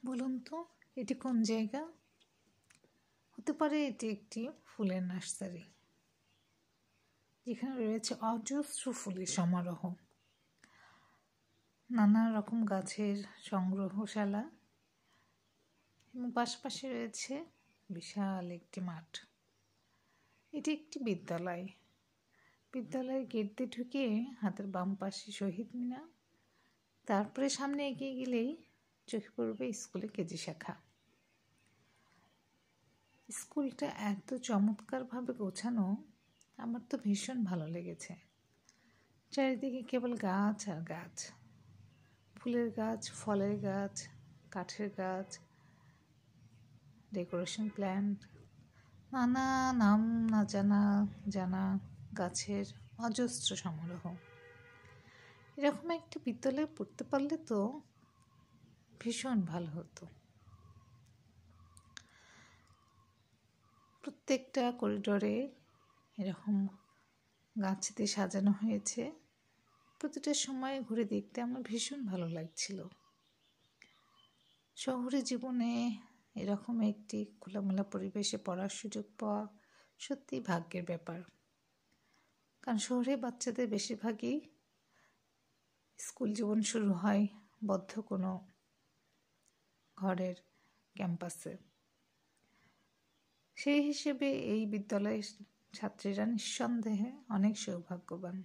বলুন তো এটি কোন জায়গা? হতে পারে এটি একটি ফুলের নার্সারি, যেখানে রয়েছে অজস্র ফুলের সমারোহ, নানা রকম গাছের সংগ্রহশালা এবং পাশাপাশি রয়েছে বিশাল একটি মাঠ। এটি একটি বিদ্যালয়। বিদ্যালয়ের গেট দিয়ে ঢুকে হাতের বাম পাশে শহীদ মিনার, তারপরে সামনে এগিয়ে গেলেই চোখে পড়বে স্কুলে কেজি শাখা। স্কুলটা এত চমৎকারভাবে গোছানো, আমার তো ভীষণ ভালো লেগেছে। চারিদিকে কেবল গাছ আর গাছ, ফুলের গাছ, ফলের গাছ, কাঠের গাছ, ডেকোরেশন প্ল্যান্ট, নানা নাম না জানা গাছের অজস্র সমারোহ। এরকম একটা বিদ্যালয়ে পড়তে পারলে তো ভীষণ ভালো হতো। প্রত্যেকটা করিডোরে এরকম গাছ দিয়ে সাজানো হয়েছে। প্রতিটা সময় ঘুরে দেখতে আমার ভীষণ ভালো লাগছিল। শহুরে জীবনে এরকম একটি খোলামেলা পরিবেশে পড়ার সুযোগ পাওয়া সত্যিই ভাগ্যের ব্যাপার। কারণ শহরে বাচ্চাদের বেশিরভাগই স্কুল জীবন শুরু হয় বদ্ধ কোনো ঘরের ক্যাম্পাসে। সেই হিসেবে এই বিদ্যালয়ের ছাত্রীরা নিঃসন্দেহে অনেক সৌভাগ্যবান।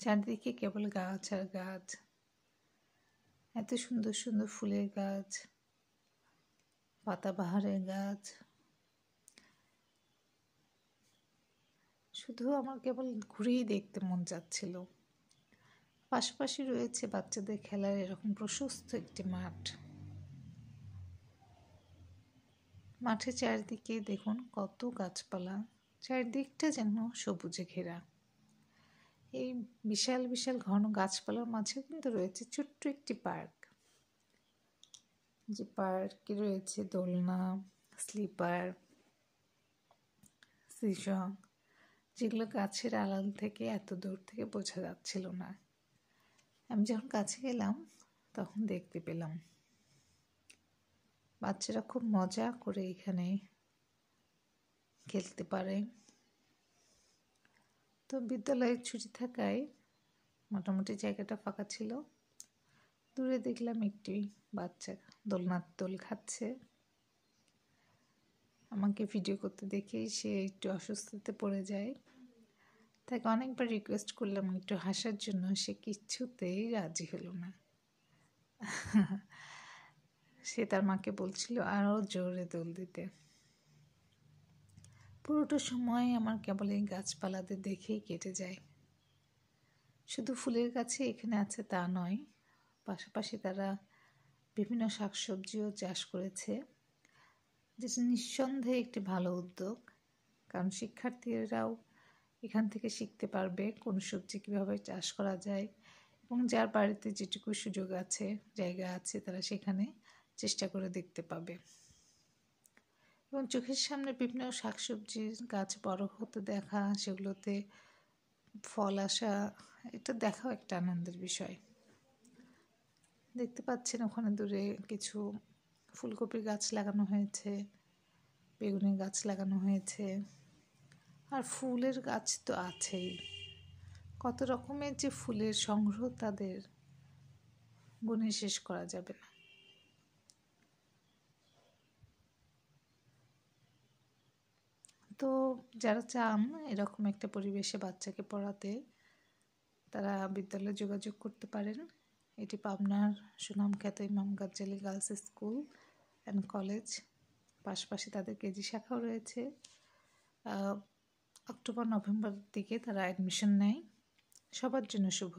চারদিকে কেবল গাছ আর গাছ, এত সুন্দর সুন্দর ফুলের গাছ, পাতাবাহারের গাছ। শুধু আমার কেবল ঘুরেই দেখতে মন চাচ্ছিল। পাশাপাশি রয়েছে বাচ্চাদের খেলার এরকম প্রশস্ত একটি মাঠ। মাঠের চারিদিকে দেখুন কত গাছপালা, চারিদিকটা যেন সবুজে ঘেরা। এই বিশাল বিশাল ঘন গাছপালার মাঝে কিন্তু রয়েছে ছোট্ট একটি পার্ক, যে পার্কে রয়েছে দোলনা, স্লিপার, সিসা, যেগুলো গাছের আড়াল থেকে এত দূর থেকে বোঝা যাচ্ছিল না। আমি যখন কাছে গেলাম তখন দেখতে পেলাম বাচ্চারা খুব মজা করে এখানে খেলতে পারে। তো বিদ্যালয়ের ছুটি থাকায় মোটামুটি জায়গাটা ফাঁকা ছিল। দূরে দেখলাম একটি বাচ্চা দোলনার দোল খাচ্ছে। আমাকে ভিডিও করতে দেখেই সে একটু অসুস্থতে পড়ে যায়। তাকে অনেকবার রিকোয়েস্ট করলাম একটু হাসার জন্য, সে কিছুতেই রাজি হলো না। সে তার মাকে বলছিল আরও জোরে দোল দিতে। পুরোটা সময় আমার কেবল এই গাছপালাদের দেখেই কেটে যায়। শুধু ফুলের গাছে এখানে আছে তা নয়, পাশাপাশি তারা বিভিন্ন শাকসবজিও চাষ করেছে, যেটা নিঃসন্দেহে একটি ভালো উদ্যোগ। কারণ শিক্ষার্থীরাও এখান থেকে শিখতে পারবে কোন সবজি কীভাবে চাষ করা যায়, এবং যার বাড়িতে যেটুকু সুযোগ আছে, জায়গা আছে, তারা সেখানে চেষ্টা করে দেখতে পাবে। এবং চোখের সামনে বিভিন্ন শাকসবজির গাছ বড় হতে দেখা, সেগুলোতে ফল আসা, এটা দেখাও একটা আনন্দের বিষয়। দেখতে পাচ্ছেন ওখানে দূরে কিছু ফুলকপির গাছ লাগানো হয়েছে, বেগুনের গাছ লাগানো হয়েছে, আর ফুলের গাছ তো আছেই। কত রকমের যে ফুলের সংগ্রহ তাদের গুণে শেষ করা যাবে না। তো যারা চান এরকম একটা পরিবেশে বাচ্চাকে পড়াতে, তারা বিদ্যালয়ে যোগাযোগ করতে পারেন। এটি পাবনার সুনামখ্যাত ইমাম Ghazali girls school and college. পাশাপাশি তাদের কেজি শাখাও রয়েছে। অক্টোবর নভেম্বর দিকে তারা অ্যাডমিশন নেয়। সবার জন্য শুভ।